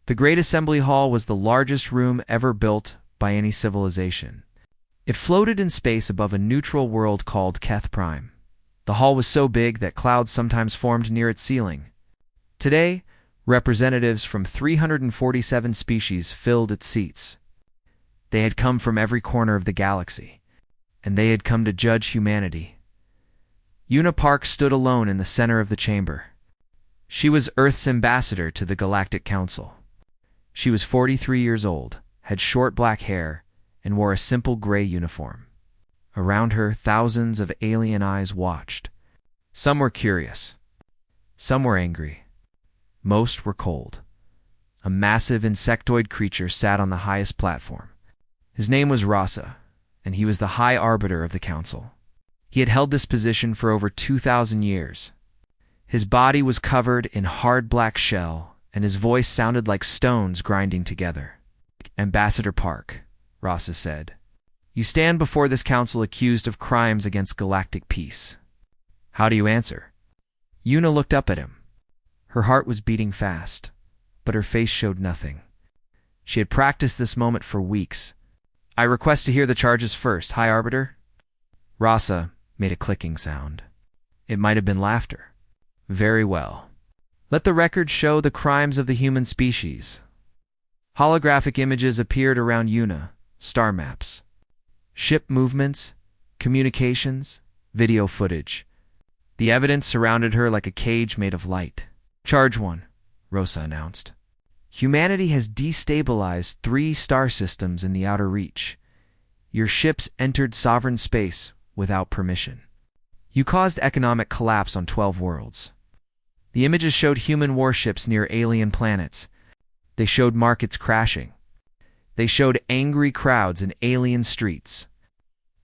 The Great Assembly Hall was the largest room ever built by any civilization. It floated in space above a neutral world called Keth Prime. The hall was so big that clouds sometimes formed near its ceiling. Today, representatives from 347 species filled its seats. They had come from every corner of the galaxy, and they had come to judge humanity. Una Park stood alone in the center of the chamber. She was Earth's ambassador to the Galactic Council. She was 43 years old, had short black hair, and wore a simple gray uniform. Around her, thousands of alien eyes watched. Some were curious. Some were angry. Most were cold. A massive insectoid creature sat on the highest platform. His name was Rasa, and he was the High Arbiter of the Council. He had held this position for over 2,000 years. His body was covered in hard black shell, and his voice sounded like stones grinding together. "Ambassador Park," Rasa said, "you stand before this council accused of crimes against galactic peace. How do you answer?" Una looked up at him. Her heart was beating fast, but her face showed nothing. She had practiced this moment for weeks. "I request to hear the charges first, High Arbiter." Rasa made a clicking sound. It might have been laughter. "Very well. Let the record show the crimes of the human species." Holographic images appeared around Una, star maps, ship movements, communications, video footage. The evidence surrounded her like a cage made of light. "Charge 1, Rosa announced. "Humanity has destabilized 3 star systems in the outer reach. Your ships entered sovereign space without permission. You caused economic collapse on 12 worlds. The images showed human warships near alien planets. They showed markets crashing. They showed angry crowds in alien streets.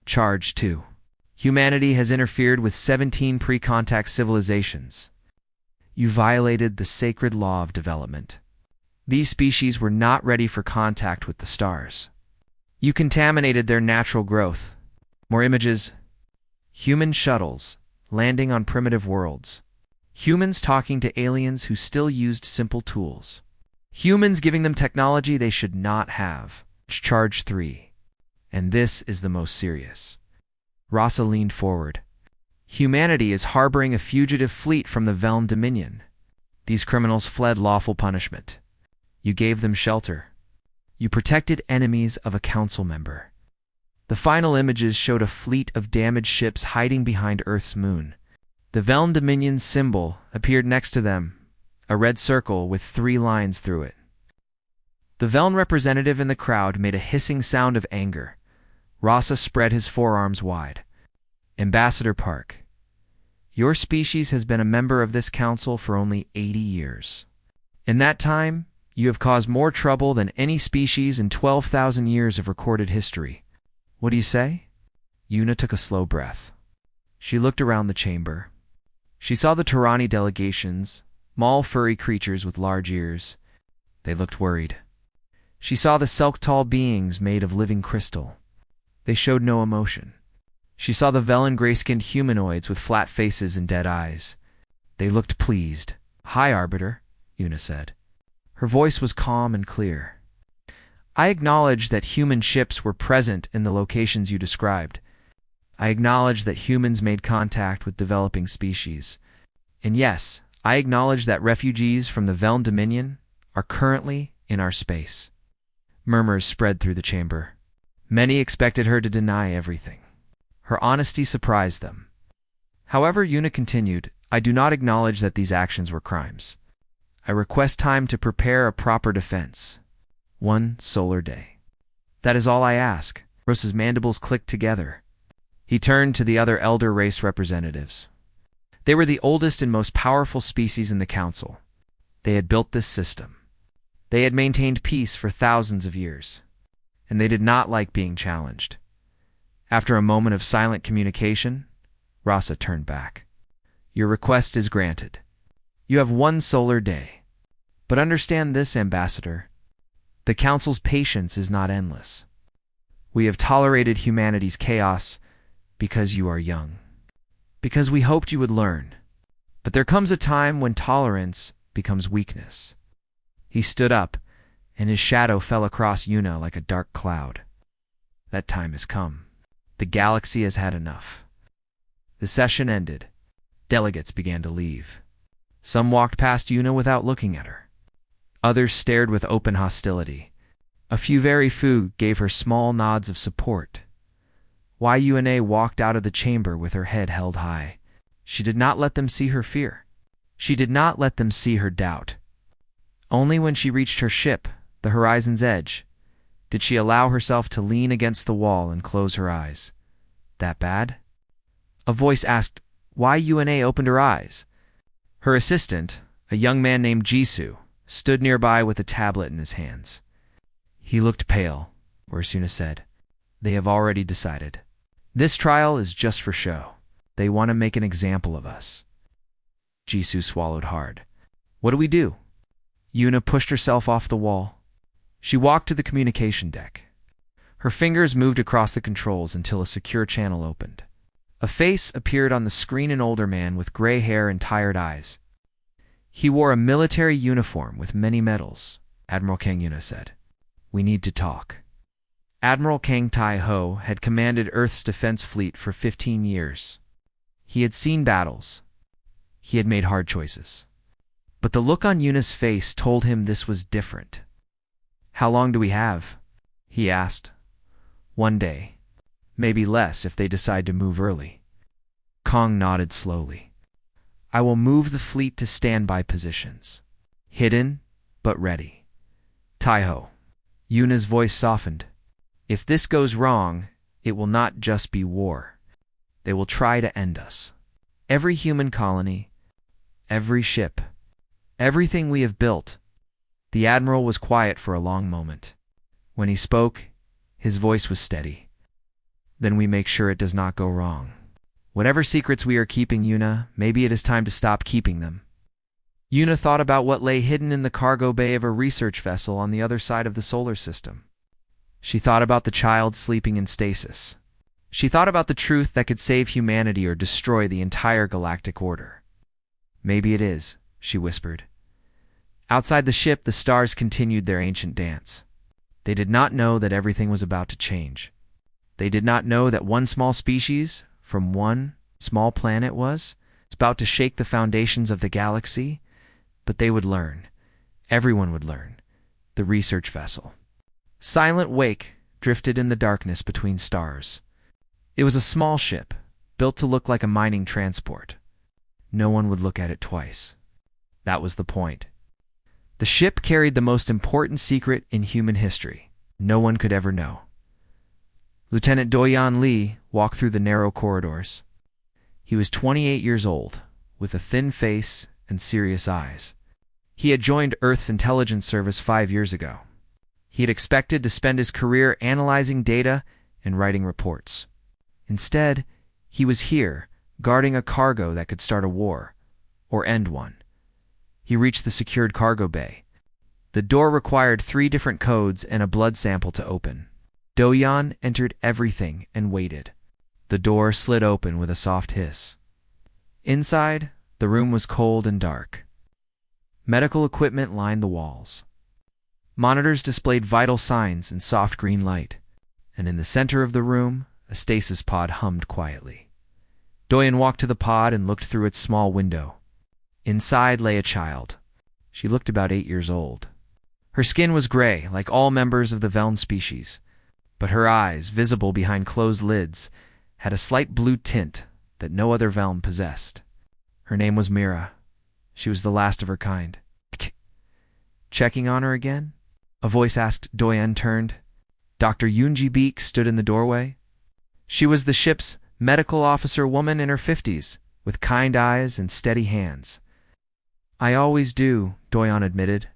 Charge 2. Humanity has interfered with 17 pre-contact civilizations. You violated the sacred law of development. These species were not ready for contact with the stars. You contaminated their natural growth." More images. Human shuttles landing on primitive worlds. Humans talking to aliens who still used simple tools. Humans giving them technology they should not have. Charge 3. And this is the most serious. Rasa leaned forward. "Humanity is harboring a fugitive fleet from the Veln Dominion. These criminals fled lawful punishment. You gave them shelter. You protected enemies of a council member." The final images showed a fleet of damaged ships hiding behind Earth's moon. The Veln Dominion's symbol appeared next to them, a red circle with 3 lines through it. The Veln representative in the crowd made a hissing sound of anger. Rasa spread his forearms wide. "Ambassador Park, your species has been a member of this council for only 80 years. In that time, you have caused more trouble than any species in 12,000 years of recorded history. What do you say?" Una took a slow breath. She looked around the chamber. She saw the Tarani delegations, small furry creatures with large ears. They looked worried. She saw the Selk-Tall beings made of living crystal. They showed no emotion. She saw the Velen gray-skinned humanoids with flat faces and dead eyes. They looked pleased. "High Arbiter," Una said. Her voice was calm and clear. "I acknowledge that human ships were present in the locations you described. I acknowledge that humans made contact with developing species. And yes, I acknowledge that refugees from the Veln Dominion are currently in our space." Murmurs spread through the chamber. Many expected her to deny everything. Her honesty surprised them. However, Una continued, "I do not acknowledge that these actions were crimes. I request time to prepare a proper defense. 1 solar day. That is all I ask." Rosa's mandibles clicked together. He turned to the other elder race representatives. They were the oldest and most powerful species in the council. They had built this system. They had maintained peace for thousands of years, and they did not like being challenged. After a moment of silent communication, Rasa turned back. "Your request is granted. You have 1 solar day. But understand this, Ambassador. The Council's patience is not endless. We have tolerated humanity's chaos because you are young. Because we hoped you would learn. But there comes a time when tolerance becomes weakness." He stood up, and his shadow fell across Yuna like a dark cloud. That time has come. The galaxy has had enough. The session ended. Delegates began to leave. Some walked past Yuna without looking at her. Others stared with open hostility. A few very few gave her small nods of support. Yuna walked out of the chamber with her head held high. She did not let them see her fear. She did not let them see her doubt. Only when she reached her ship, the horizon's edge, did she allow herself to lean against the wall and close her eyes. That bad? A voice asked why Yuna opened her eyes. Her assistant, a young man named Jisoo, stood nearby with a tablet in his hands. He looked pale, Ursuna said. They have already decided. This trial is just for show. They want to make an example of us. Jisoo swallowed hard. What do we do? Yuna pushed herself off the wall. She walked to the communication deck. Her fingers moved across the controls until a secure channel opened. A face appeared on the screen, an older man with gray hair and tired eyes. He wore a military uniform with many medals. Admiral Kang, Yuna said. We need to talk. Admiral Kang Tai-ho had commanded Earth's defense fleet for 15 years. He had seen battles. He had made hard choices. But the look on Yuna's face told him this was different. How long do we have? He asked. 1 day. Maybe less if they decide to move early. Kang nodded slowly. I will move the fleet to standby positions. Hidden, but ready. Tai-ho. Yuna's voice softened. If this goes wrong, it will not just be war. They will try to end us. Every human colony, every ship, everything we have built. The Admiral was quiet for a long moment. When he spoke, his voice was steady. Then we make sure it does not go wrong. Whatever secrets we are keeping, Yuna, maybe it is time to stop keeping them. Yuna thought about what lay hidden in the cargo bay of a research vessel on the other side of the solar system. She thought about the child sleeping in stasis. She thought about the truth that could save humanity or destroy the entire galactic order. Maybe it is, she whispered. Outside the ship, the stars continued their ancient dance. They did not know that everything was about to change. They did not know that one small species, from one small planet was about to shake the foundations of the galaxy, but they would learn. Everyone would learn. The research vessel. Silent Wake drifted in the darkness between stars. It was a small ship, built to look like a mining transport. No one would look at it twice. That was the point. The ship carried the most important secret in human history. No one could ever know. Lieutenant Do-Yeon Lee walked through the narrow corridors. He was 28 years old, with a thin face and serious eyes. He had joined Earth's intelligence service 5 years ago. He had expected to spend his career analyzing data and writing reports. Instead, he was here, guarding a cargo that could start a war, or end one. He reached the secured cargo bay. The door required 3 different codes and a blood sample to open. Do-Yeon entered everything and waited. The door slid open with a soft hiss. Inside, the room was cold and dark. Medical equipment lined the walls. Monitors displayed vital signs in soft green light, and in the center of the room, a stasis pod hummed quietly. Do-Yeon walked to the pod and looked through its small window. Inside lay a child. She looked about 8 years old. Her skin was gray, like all members of the Veln species, but her eyes, visible behind closed lids, had a slight blue tint that no other Veln possessed. Her name was Mira. She was the last of her kind. Checking on her again? A voice asked. Do-Yeon turned. Dr. Yoonji Beek stood in the doorway. She was the ship's medical officer woman in her 50s, with kind eyes and steady hands. I always do, Do-Yeon admitted.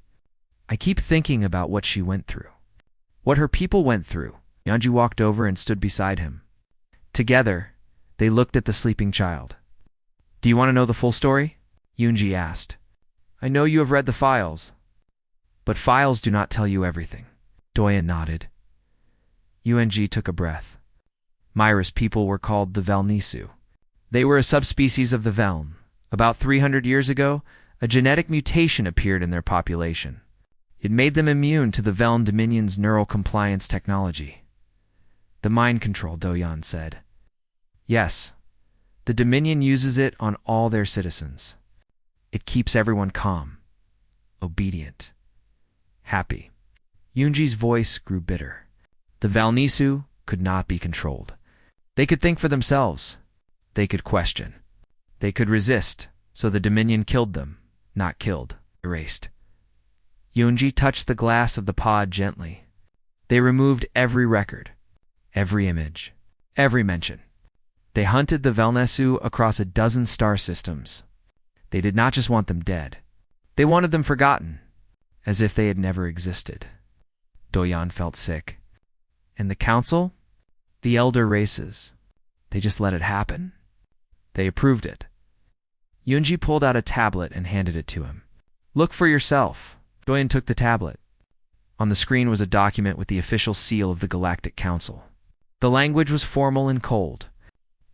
I keep thinking about what she went through. What her people went through. Yeonji walked over and stood beside him. Together, they looked at the sleeping child. Do you want to know the full story? Yoonji asked. I know you have read the files. But files do not tell you everything. Do-Yeon nodded. Yoonji took a breath. Myra's people were called the Velnisu. They were a subspecies of the Veln. About 300 years ago, a genetic mutation appeared in their population. It made them immune to the Veln Dominion's neural compliance technology. The mind control, Doyan said. Yes, the Dominion uses it on all their citizens. It keeps everyone calm, obedient, happy. Yunji's voice grew bitter. The Valnisu could not be controlled. They could think for themselves. They could question. They could resist, so the Dominion killed them, not killed, erased. Yunji touched the glass of the pod gently. They removed every record, every image, every mention. They hunted the Velnesu across a dozen star systems. They did not just want them dead. They wanted them forgotten, as if they had never existed. Doyan felt sick. And the council? The elder races. They just let it happen? They approved it. Yunji pulled out a tablet and handed it to him. Look for yourself. Doyan took the tablet. On the screen was a document with the official seal of the Galactic Council. The language was formal and cold.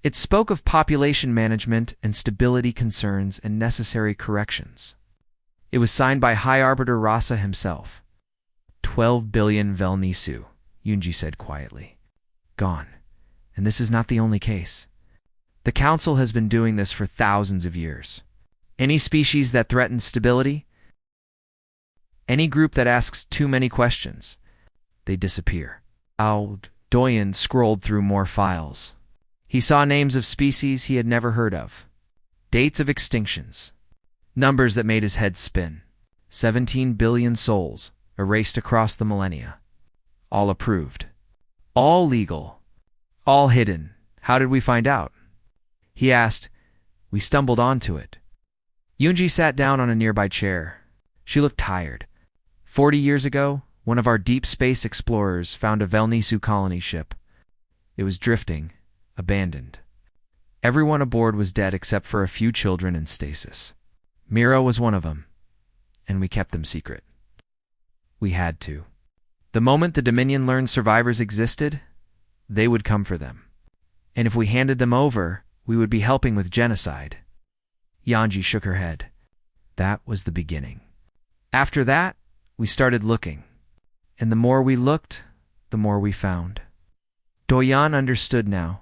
It spoke of population management and stability concerns and necessary corrections. It was signed by High Arbiter Rasa himself. 12 billion Velnisu, Yunji said quietly. Gone. And this is not the only case. The Council has been doing this for thousands of years. Any species that threatens stability, any group that asks too many questions, they disappear. Doyan scrolled through more files. He saw names of species he had never heard of, dates of extinctions, numbers that made his head spin. 17 billion souls erased across the millennia. All approved. All legal. All hidden. How did we find out? He asked. We stumbled onto it. Yunji sat down on a nearby chair. She looked tired. 40 years ago, one of our deep space explorers found a Velnisu colony ship. It was drifting, abandoned. Everyone aboard was dead except for a few children in stasis. Mira was one of them, and we kept them secret. We had to. The moment the Dominion learned survivors existed, they would come for them. And if we handed them over, we would be helping with genocide. Yunji shook her head. That was the beginning. After that, we started looking. And the more we looked, the more we found. Doyan understood now.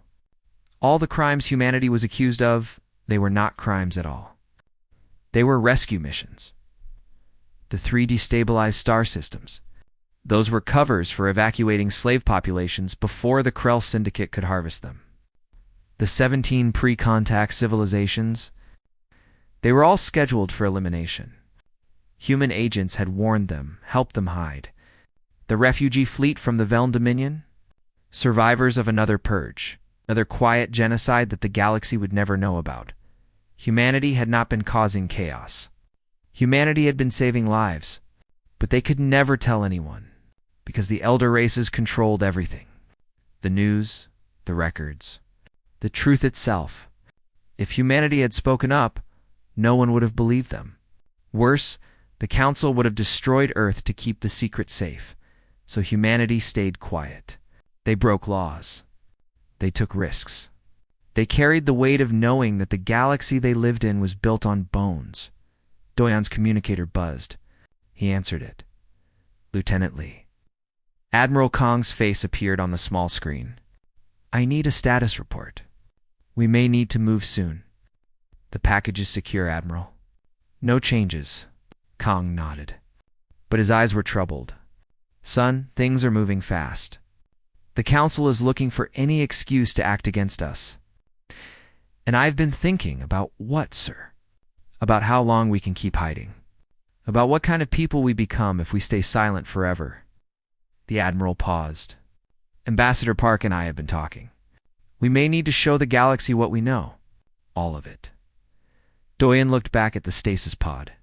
All the crimes humanity was accused of, they were not crimes at all. They were rescue missions. The 3 destabilized star systems. Those were covers for evacuating slave populations before the Krell Syndicate could harvest them. The 17 pre-contact civilizations, they were all scheduled for elimination. Human agents had warned them, helped them hide. The refugee fleet from the Veln Dominion? Survivors of another purge, another quiet genocide that the galaxy would never know about. Humanity had not been causing chaos. Humanity had been saving lives, but they could never tell anyone, because the elder races controlled everything. The news, the records, the truth itself. If humanity had spoken up, no one would have believed them. Worse, the Council would have destroyed Earth to keep the secret safe, so humanity stayed quiet. They broke laws. They took risks. They carried the weight of knowing that the galaxy they lived in was built on bones. Doyan's communicator buzzed. He answered it. Lieutenant Lee. Admiral Kong's face appeared on the small screen. I need a status report. We may need to move soon. The package is secure, Admiral. No changes. Kong nodded. But his eyes were troubled. Son, things are moving fast. The Council is looking for any excuse to act against us. And I've been thinking about what, sir? About how long we can keep hiding. About what kind of people we become if we stay silent forever. The Admiral paused. Ambassador Park and I have been talking. We may need to show the galaxy what we know. All of it. Doyan looked back at the stasis pod.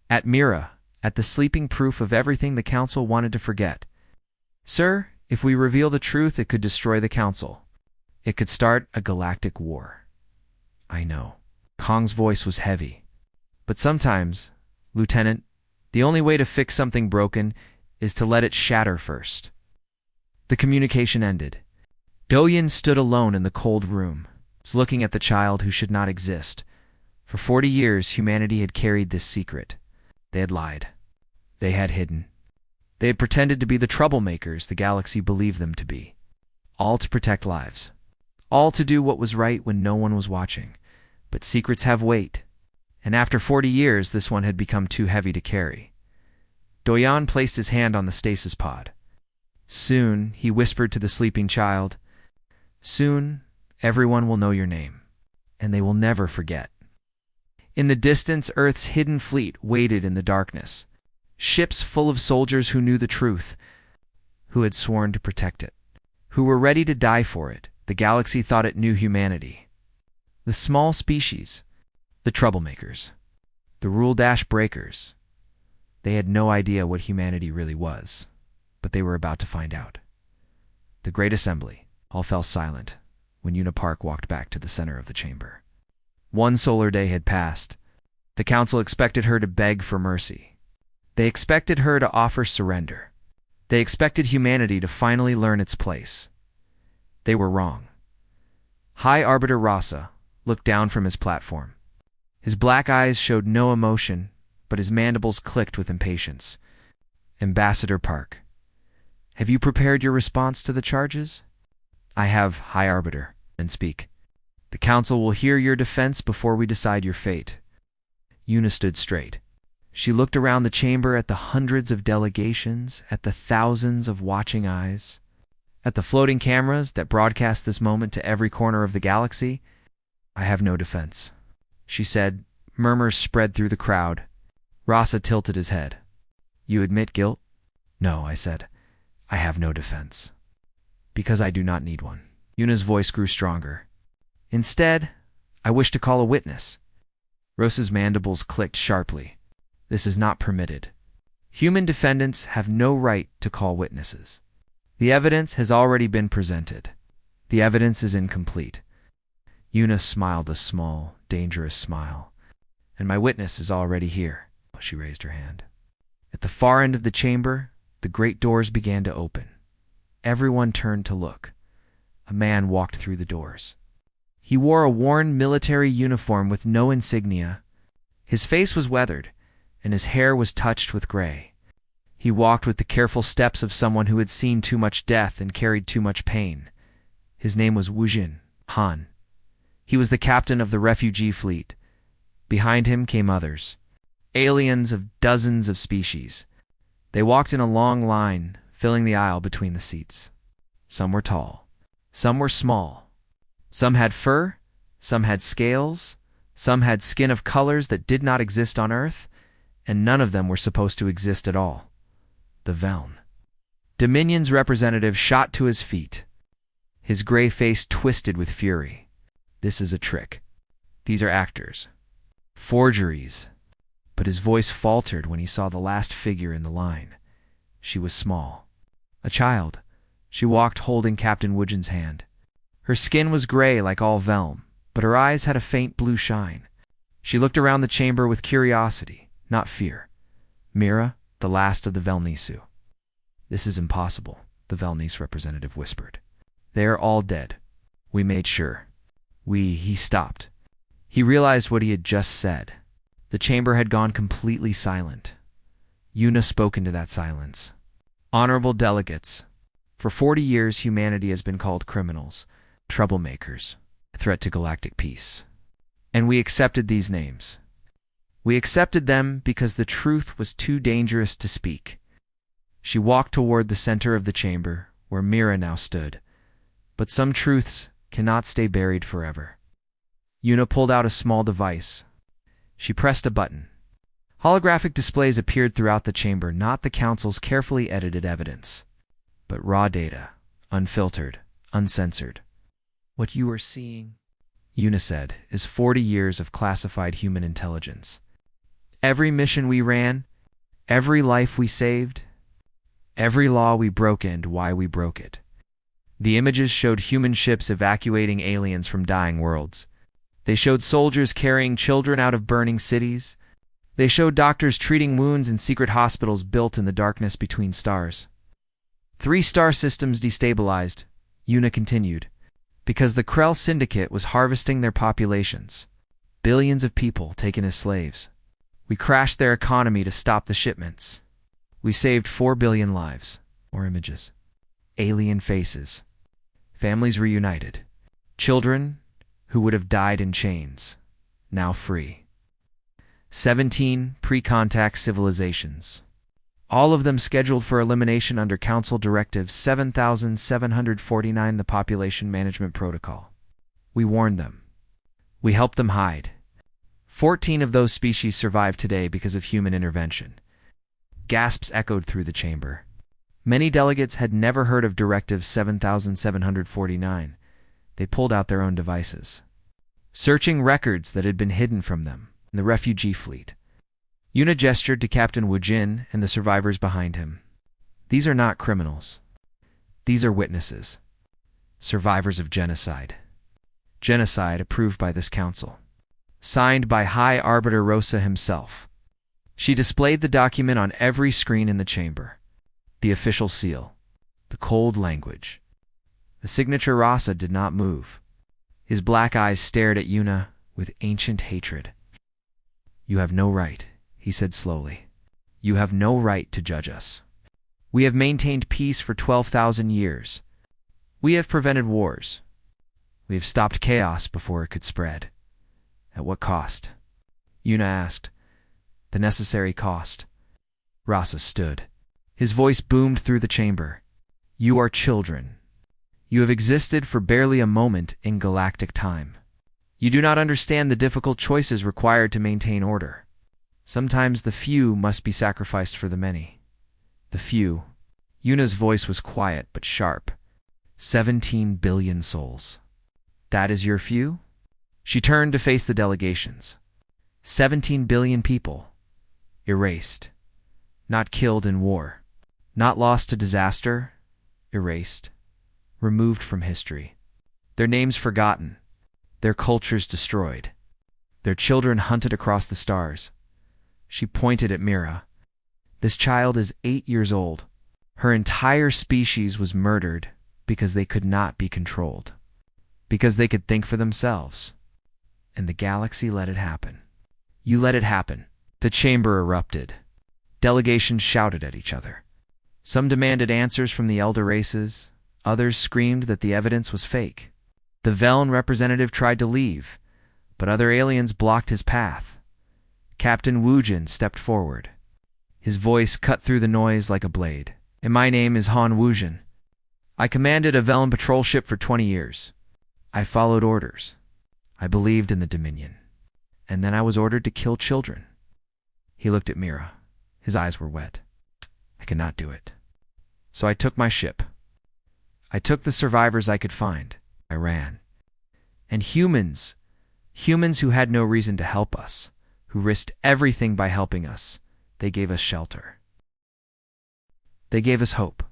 At Mira, at the sleeping proof of everything the Council wanted to forget. Sir, if we reveal the truth, it could destroy the Council. It could start a galactic war. I know. Kong's voice was heavy. But sometimes, Lieutenant, the only way to fix something broken is to let it shatter first. The communication ended. Doyan stood alone in the cold room, looking at the child who should not exist. For 40 years, humanity had carried this secret. They had lied. They had hidden. They had pretended to be the troublemakers the galaxy believed them to be, all to protect lives, all to do what was right when no one was watching. But secrets have weight, and after 40 years this one had become too heavy to carry. Doyan placed his hand on the stasis pod. Soon, he whispered to the sleeping child, soon, everyone will know your name, and they will never forget. In the distance, Earth's hidden fleet waited in the darkness. Ships full of soldiers who knew the truth, who had sworn to protect it, who were ready to die for it. The galaxy thought it knew humanity. The small species, the troublemakers, the rule-breakers. They had no idea what humanity really was, but they were about to find out. The Great Assembly all fell silent when Una Park walked back to the center of the chamber. One solar day had passed. The council expected her to beg for mercy. They expected her to offer surrender. They expected humanity to finally learn its place. They were wrong. High Arbiter Rasa looked down from his platform. His black eyes showed no emotion, but his mandibles clicked with impatience. Ambassador Park, have you prepared your response to the charges? I have, High Arbiter, and speak. The council will hear your defense before we decide your fate. Una stood straight. She looked around the chamber at the hundreds of delegations, at the thousands of watching eyes, at the floating cameras that broadcast this moment to every corner of the galaxy. I have no defense, she said. Murmurs spread through the crowd. Rasa tilted his head. You admit guilt? No, I said. I have no defense. Because I do not need one. Una's voice grew stronger. Instead, I wish to call a witness. Rosa's mandibles clicked sharply. This is not permitted. Human defendants have no right to call witnesses. The evidence has already been presented. The evidence is incomplete. Una smiled a small, dangerous smile. And my witness is already here. She raised her hand. At the far end of the chamber, the great doors began to open. Everyone turned to look. A man walked through the doors. He wore a worn military uniform with no insignia. His face was weathered, and his hair was touched with gray. He walked with the careful steps of someone who had seen too much death and carried too much pain. His name was Wujin Han. He was the captain of the refugee fleet. Behind him came others, aliens of dozens of species. They walked in a long line, filling the aisle between the seats. Some were tall, some were small. Some had fur, some had scales, some had skin of colors that did not exist on Earth, and none of them were supposed to exist at all. The Veln. Dominion's representative shot to his feet. His gray face twisted with fury. This is a trick. These are actors. Forgeries. But his voice faltered when he saw the last figure in the line. She was small. A child. She walked holding Captain Wujin's hand. Her skin was gray like all Velm, but her eyes had a faint blue shine. She looked around the chamber with curiosity, not fear. Mira, the last of the Velnisu. This is impossible, the Velnice representative whispered. They are all dead. We made sure. He stopped. He realized what he had just said. The chamber had gone completely silent. Una spoke into that silence. Honorable delegates, for 40 years humanity has been called criminals, troublemakers, a threat to galactic peace. And we accepted these names. We accepted them because the truth was too dangerous to speak. She walked toward the center of the chamber, where Mira now stood. But some truths cannot stay buried forever. Una pulled out a small device. She pressed a button. Holographic displays appeared throughout the chamber, not the council's carefully edited evidence, but raw data, unfiltered, uncensored. What you are seeing, Una said, is 40 years of classified human intelligence. Every mission we ran, every life we saved, every law we broke and why we broke it. The images showed human ships evacuating aliens from dying worlds. They showed soldiers carrying children out of burning cities. They showed doctors treating wounds in secret hospitals built in the darkness between stars. 3 star systems destabilized, Una continued, because the Krell Syndicate was harvesting their populations. Billions of people taken as slaves. We crashed their economy to stop the shipments. We saved 4 billion lives. More images. Alien faces. Families reunited. Children who would have died in chains, now free. 17 pre-contact civilizations. All of them scheduled for elimination under Council Directive 7749, the Population Management Protocol. We warned them. We helped them hide. 14 of those species survive today because of human intervention. Gasps echoed through the chamber. Many delegates had never heard of Directive 7749. They pulled out their own devices, searching records that had been hidden from them in the refugee fleet. Yuna gestured to Captain Wujin and the survivors behind him. These are not criminals. These are witnesses. Survivors of genocide. Genocide approved by this council. Signed by High Arbiter Rosa himself. She displayed the document on every screen in the chamber. The official seal. The cold language. The signature. Rosa did not move. His black eyes stared at Yuna with ancient hatred. You have no right, he said slowly. You have no right to judge us. We have maintained peace for 12,000 years. We have prevented wars. We have stopped chaos before it could spread. At what cost? Yuna asked. The necessary cost. Rasa stood. His voice boomed through the chamber. You are children. You have existed for barely a moment in galactic time. You do not understand the difficult choices required to maintain order. Sometimes the few must be sacrificed for the many. The few. Yuna's voice was quiet but sharp. 17 billion souls. That is your few? She turned to face the delegations. 17 billion people. Erased. Not killed in war. Not lost to disaster. Erased. Removed from history. Their names forgotten. Their cultures destroyed. Their children hunted across the stars. She pointed at Mira. This child is 8 years old. Her entire species was murdered because they could not be controlled. Because they could think for themselves. And the galaxy let it happen. You let it happen. The chamber erupted. Delegations shouted at each other. Some demanded answers from the elder races. Others screamed that the evidence was fake. The Velen representative tried to leave, but other aliens blocked his path. Captain Wujin stepped forward. His voice cut through the noise like a blade. And my name is Han Wujin. I commanded a Velen patrol ship for 20 years. I followed orders. I believed in the Dominion. And then I was ordered to kill children. He looked at Mira. His eyes were wet. I could not do it. So I took my ship. I took the survivors I could find. I ran. And humans who had no reason to help us, who risked everything by helping us, they gave us shelter. They gave us hope.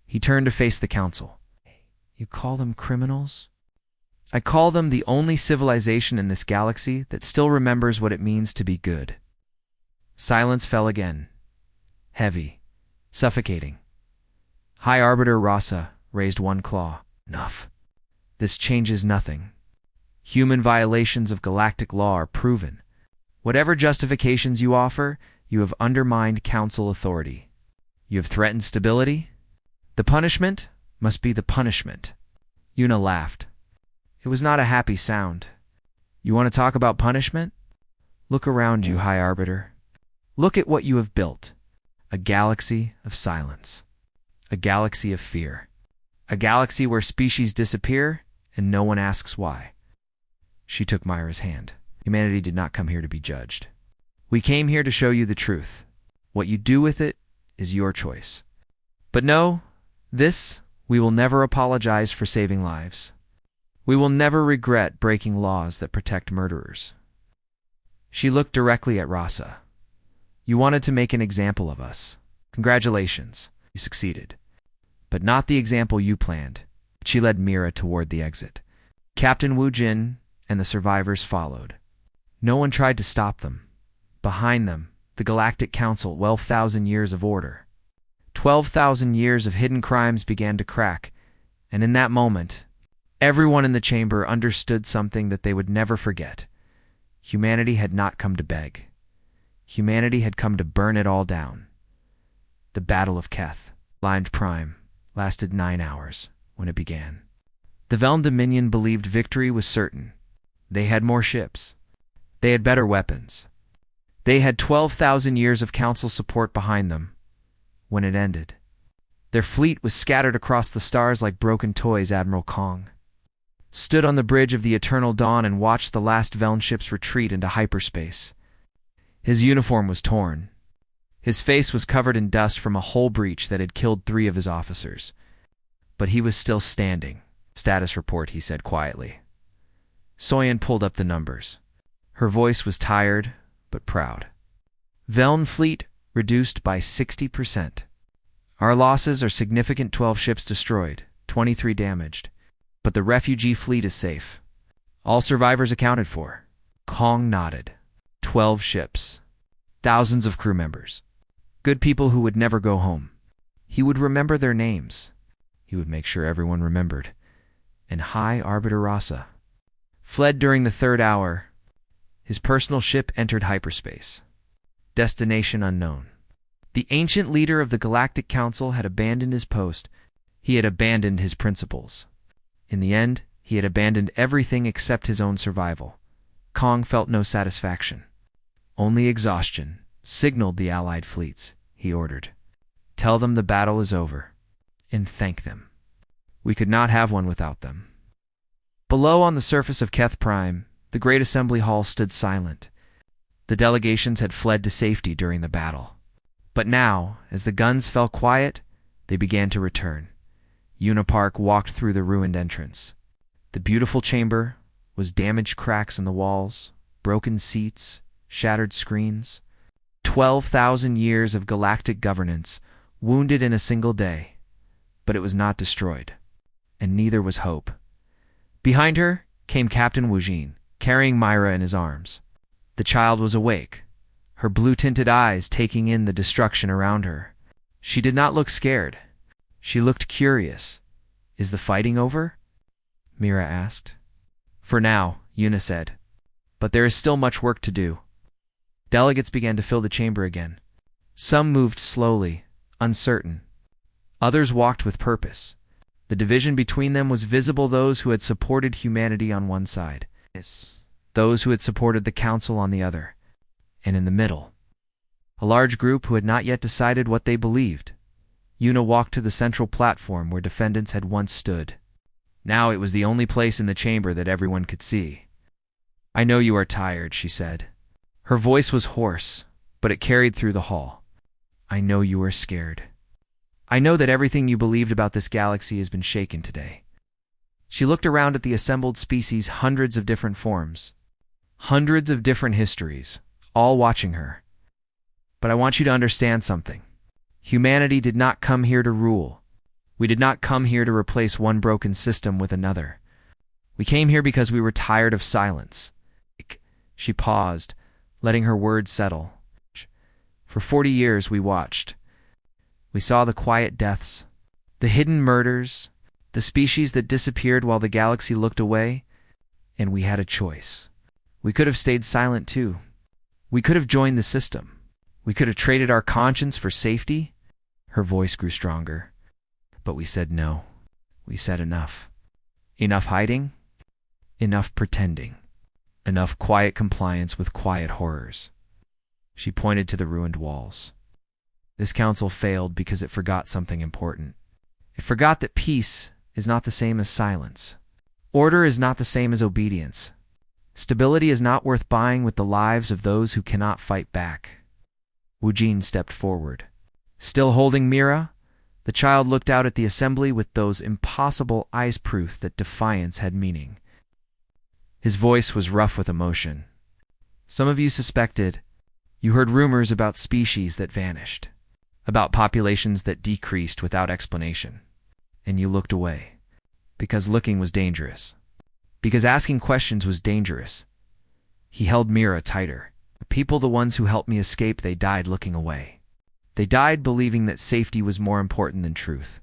He turned to face the council. You call them criminals? I call them the only civilization in this galaxy that still remembers what it means to be good. Silence fell again. Heavy. Suffocating. High Arbiter Rasa raised one claw. Enough. This changes nothing. Human violations of galactic law are proven. Whatever justifications you offer, you have undermined council authority. You have threatened stability? The punishment must be the punishment. Yuna laughed. It was not a happy sound. You want to talk about punishment? Look around you, High Arbiter. Look at what you have built. A galaxy of silence. A galaxy of fear. A galaxy where species disappear and no one asks why. She took Myra's hand. Humanity did not come here to be judged. We came here to show you the truth. What you do with it is your choice. But no, we will never apologize for saving lives. We will never regret breaking laws that protect murderers. She looked directly at Rasa. You wanted to make an example of us. Congratulations, you succeeded. But not the example you planned. She led Mira toward the exit. Captain Wujin and the survivors followed. No one tried to stop them. Behind them, the Galactic Council, 12,000 years of order. 12,000 years of hidden crimes began to crack, and in that moment, everyone in the chamber understood something that they would never forget. Humanity had not come to beg. Humanity had come to burn it all down. The Battle of Keth, Limed Prime, lasted 9 hours when it began. The Veln Dominion believed victory was certain. They had more ships. They had better weapons. They had 12,000 years of council support behind them. When it ended, their fleet was scattered across the stars like broken toys. Admiral Kong stood on the bridge of the Eternal Dawn and watched the last Veln ships retreat into hyperspace. His uniform was torn. His face was covered in dust from a hull breach that had killed 3 of his officers. But he was still standing. "Status report," he said quietly. Soyen pulled up the numbers. Her voice was tired, but proud. "Veln fleet reduced by 60%. Our losses are significant: 12 ships destroyed, 23 damaged. But the refugee fleet is safe. All survivors accounted for." Kong nodded. 12 ships. Thousands of crew members. Good people who would never go home. He would remember their names. He would make sure everyone remembered. And High Arbiter Rasa fled during the 3rd hour. His personal ship entered hyperspace. Destination unknown. The ancient leader of the Galactic Council had abandoned his post. He had abandoned his principles. In the end, he had abandoned everything except his own survival. Kong felt no satisfaction. Only exhaustion. Signaled the Allied fleets. He ordered, "Tell them the battle is over. And thank them. We could not have one without them." Below on the surface of Keth Prime, the great assembly hall stood silent. The delegations had fled to safety during the battle. But now, as the guns fell quiet, they began to return. Unipark walked through the ruined entrance. The beautiful chamber was damaged cracks in the walls, broken seats, shattered screens. 12,000 years of galactic governance, wounded in a single day. But it was not destroyed. And neither was hope. Behind her came Captain Wujin, carrying Myra in his arms. The child was awake, her blue-tinted eyes taking in the destruction around her. She did not look scared. She looked curious. "Is the fighting over?" Mira asked. "For now," Yuna said. "But there is still much work to do." Delegates began to fill the chamber again. Some moved slowly, uncertain. Others walked with purpose. The division between them was visible: those who had supported humanity on one side, those who had supported the Council on the other, and in the middle, a large group who had not yet decided what they believed. Yuna walked to the central platform where defendants had once stood. Now it was the only place in the chamber that everyone could see. "I know you are tired," she said. Her voice was hoarse, but it carried through the hall. "I know you are scared. I know that everything you believed about this galaxy has been shaken today." She looked around at the assembled species, hundreds of different forms, hundreds of different histories, all watching her. "But I want you to understand something. Humanity did not come here to rule. We did not come here to replace one broken system with another. We came here because we were tired of silence." She paused, letting her words settle. "For 40 years we watched. We saw the quiet deaths, the hidden murders, the species that disappeared while the galaxy looked away, and we had a choice. We could have stayed silent too. We could have joined the system. We could have traded our conscience for safety." Her voice grew stronger. "But we said no. We said enough. Enough hiding. Enough pretending. Enough quiet compliance with quiet horrors." She pointed to the ruined walls. "This council failed because it forgot something important. It forgot that peace is not the same as silence. Order is not the same as obedience. Stability is not worth buying with the lives of those who cannot fight back." Wujin stepped forward. Still holding Mira, the child looked out at the assembly with those impossible eyes, proof that defiance had meaning. His voice was rough with emotion. "Some of you suspected. You heard rumors about species that vanished, about populations that decreased without explanation. And you looked away. Because looking was dangerous. Because asking questions was dangerous." He held Mira tighter. "The people, the ones who helped me escape, they died looking away. They died believing that safety was more important than truth.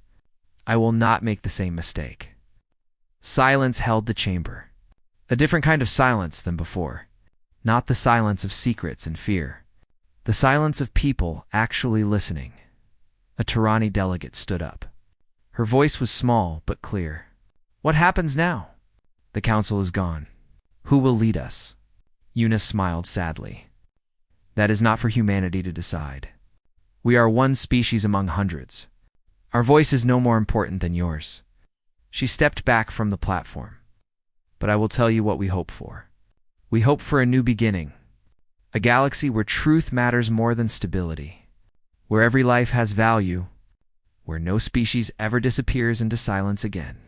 I will not make the same mistake." Silence held the chamber. A different kind of silence than before. Not the silence of secrets and fear. The silence of people actually listening. A Tirani delegate stood up. Her voice was small but clear. What happens now? The council is gone. Who will lead us? Una smiled sadly. That is not for humanity to decide. We are one species among hundreds. Our voice is no more important than yours. She stepped back from the platform. But I will tell you what we hope for. We hope for a new beginning. A galaxy where truth matters more than stability. Where every life has value. Where no species ever disappears into silence again.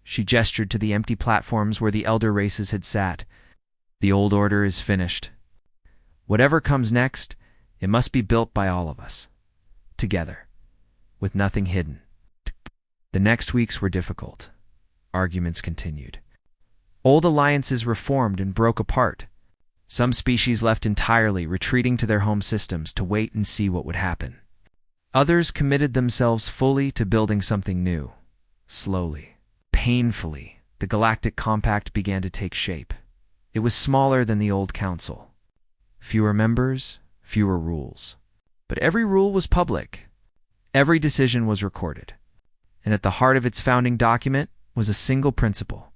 She gestured to the empty platforms where the elder races had sat. The old order is finished. Whatever comes next, it must be built by all of us. Together. With nothing hidden. The next weeks were difficult. Arguments continued. Old alliances reformed and broke apart. Some species left entirely, retreating to their home systems to wait and see what would happen. Others committed themselves fully to building something new. Slowly, painfully, the Galactic Compact began to take shape. It was smaller than the old council. Fewer members, fewer rules. But every rule was public. Every decision was recorded. And at the heart of its founding document was a single principle.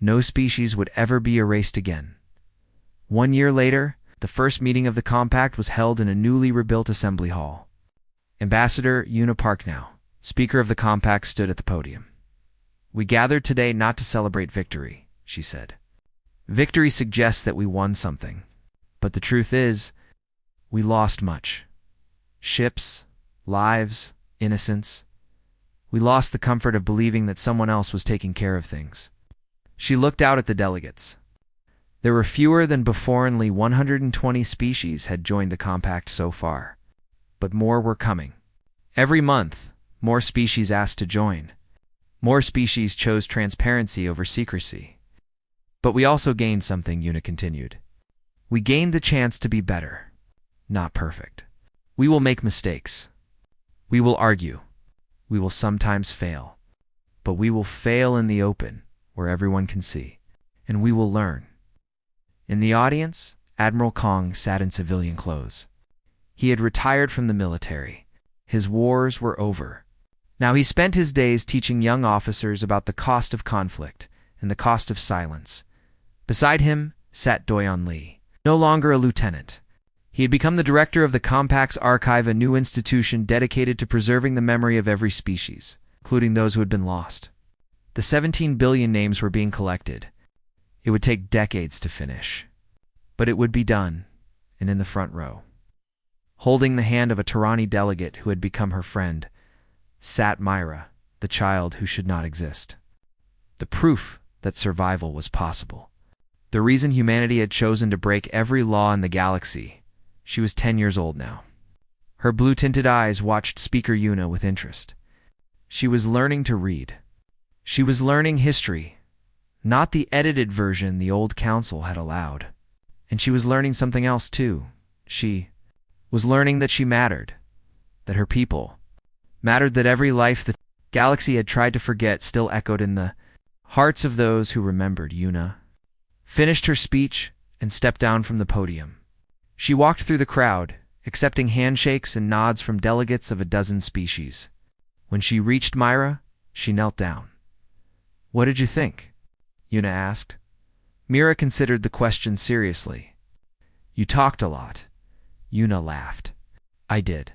No species would ever be erased again. 1 year later, the first meeting of the Compact was held in a newly rebuilt assembly hall. Ambassador Una Parknow, Speaker of the Compact, stood at the podium. We gathered today not to celebrate victory, she said. Victory suggests that we won something. But the truth is, we lost much. Ships, lives, innocence. We lost the comfort of believing that someone else was taking care of things. She looked out at the delegates. There were fewer than before. Only 120 species had joined the Compact so far. But more were coming. Every month, more species asked to join. More species chose transparency over secrecy. But we also gained something, Una continued. We gained the chance to be better. Not perfect. We will make mistakes. We will argue. We will sometimes fail. But we will fail in the open, where everyone can see. And we will learn. In the audience, Admiral Kong sat in civilian clothes. He had retired from the military. His wars were over. Now he spent his days teaching young officers about the cost of conflict and the cost of silence. Beside him sat Doyon Lee, no longer a lieutenant. He had become the director of the Compact's archive, a new institution dedicated to preserving the memory of every species, including those who had been lost. The 17 billion names were being collected. It would take decades to finish. But it would be done, and in the front row. Holding the hand of a Tirani delegate who had become her friend, sat Myra, the child who should not exist. The proof that survival was possible. The reason humanity had chosen to break every law in the galaxy. She was 10 years old now. Her blue-tinted eyes watched Speaker Una with interest. She was learning to read. She was learning history, not the edited version the old council had allowed. And she was learning something else too. She was learning that she mattered, that her people mattered, that every life the galaxy had tried to forget still echoed in the hearts of those who remembered. Una finished her speech and stepped down from the podium. She walked through the crowd, accepting handshakes and nods from delegates of a dozen species. When she reached Myra, she knelt down. What did you think? Una asked. Mira considered the question seriously. You talked a lot. Una laughed. I did.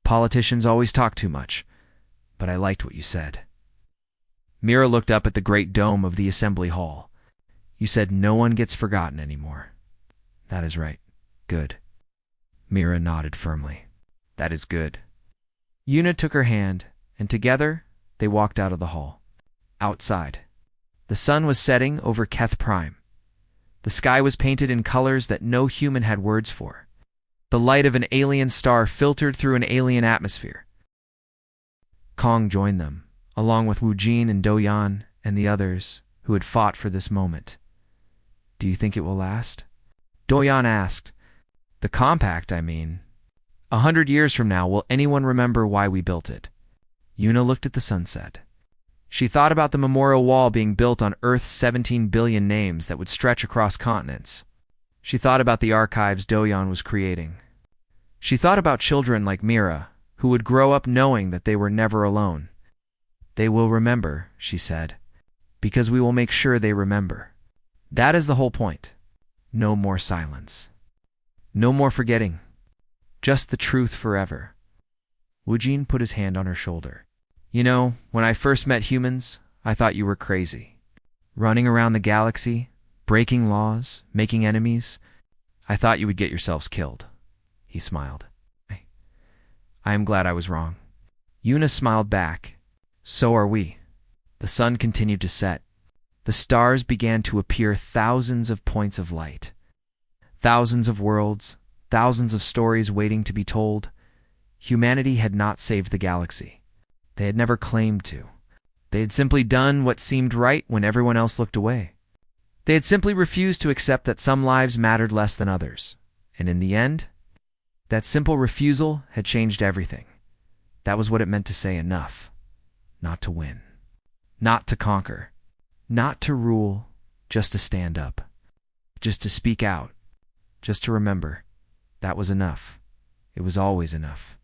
Politicians always talk too much, but I liked what you said. Mira looked up at the great dome of the assembly hall. You said no one gets forgotten anymore. That is right. Good. Mira nodded firmly. That is good. Una took her hand, and together they walked out of the hall. Outside, the sun was setting over Keth Prime. The sky was painted in colors that no human had words for. The light of an alien star filtered through an alien atmosphere. Kong joined them, along with Wu Jin and Doyon and the others who had fought for this moment. Do you think it will last? Doyon asked. The Compact, I mean. 100 years from now, will anyone remember why we built it? Una looked at the sunset. She thought about the memorial wall being built on Earth's 17 billion names that would stretch across continents. She thought about the archives Doyon was creating. She thought about children like Mira, who would grow up knowing that they were never alone. They will remember, she said, because we will make sure they remember. That is the whole point. No more silence. No more forgetting. Just the truth forever. Woojin put his hand on her shoulder. You know, when I first met humans, I thought you were crazy. Running around the galaxy, breaking laws, making enemies. I thought you would get yourselves killed. He smiled. I am glad I was wrong. Yuna smiled back. So are we. The sun continued to set. The stars began to appear, thousands of points of light. Thousands of worlds, thousands of stories waiting to be told. Humanity had not saved the galaxy. They had never claimed to. They had simply done what seemed right when everyone else looked away. They had simply refused to accept that some lives mattered less than others. And in the end, that simple refusal had changed everything. That was what it meant to say enough. Not to win. Not to conquer. Not to rule. Just to stand up. Just to speak out. Just to remember. That was enough. It was always enough.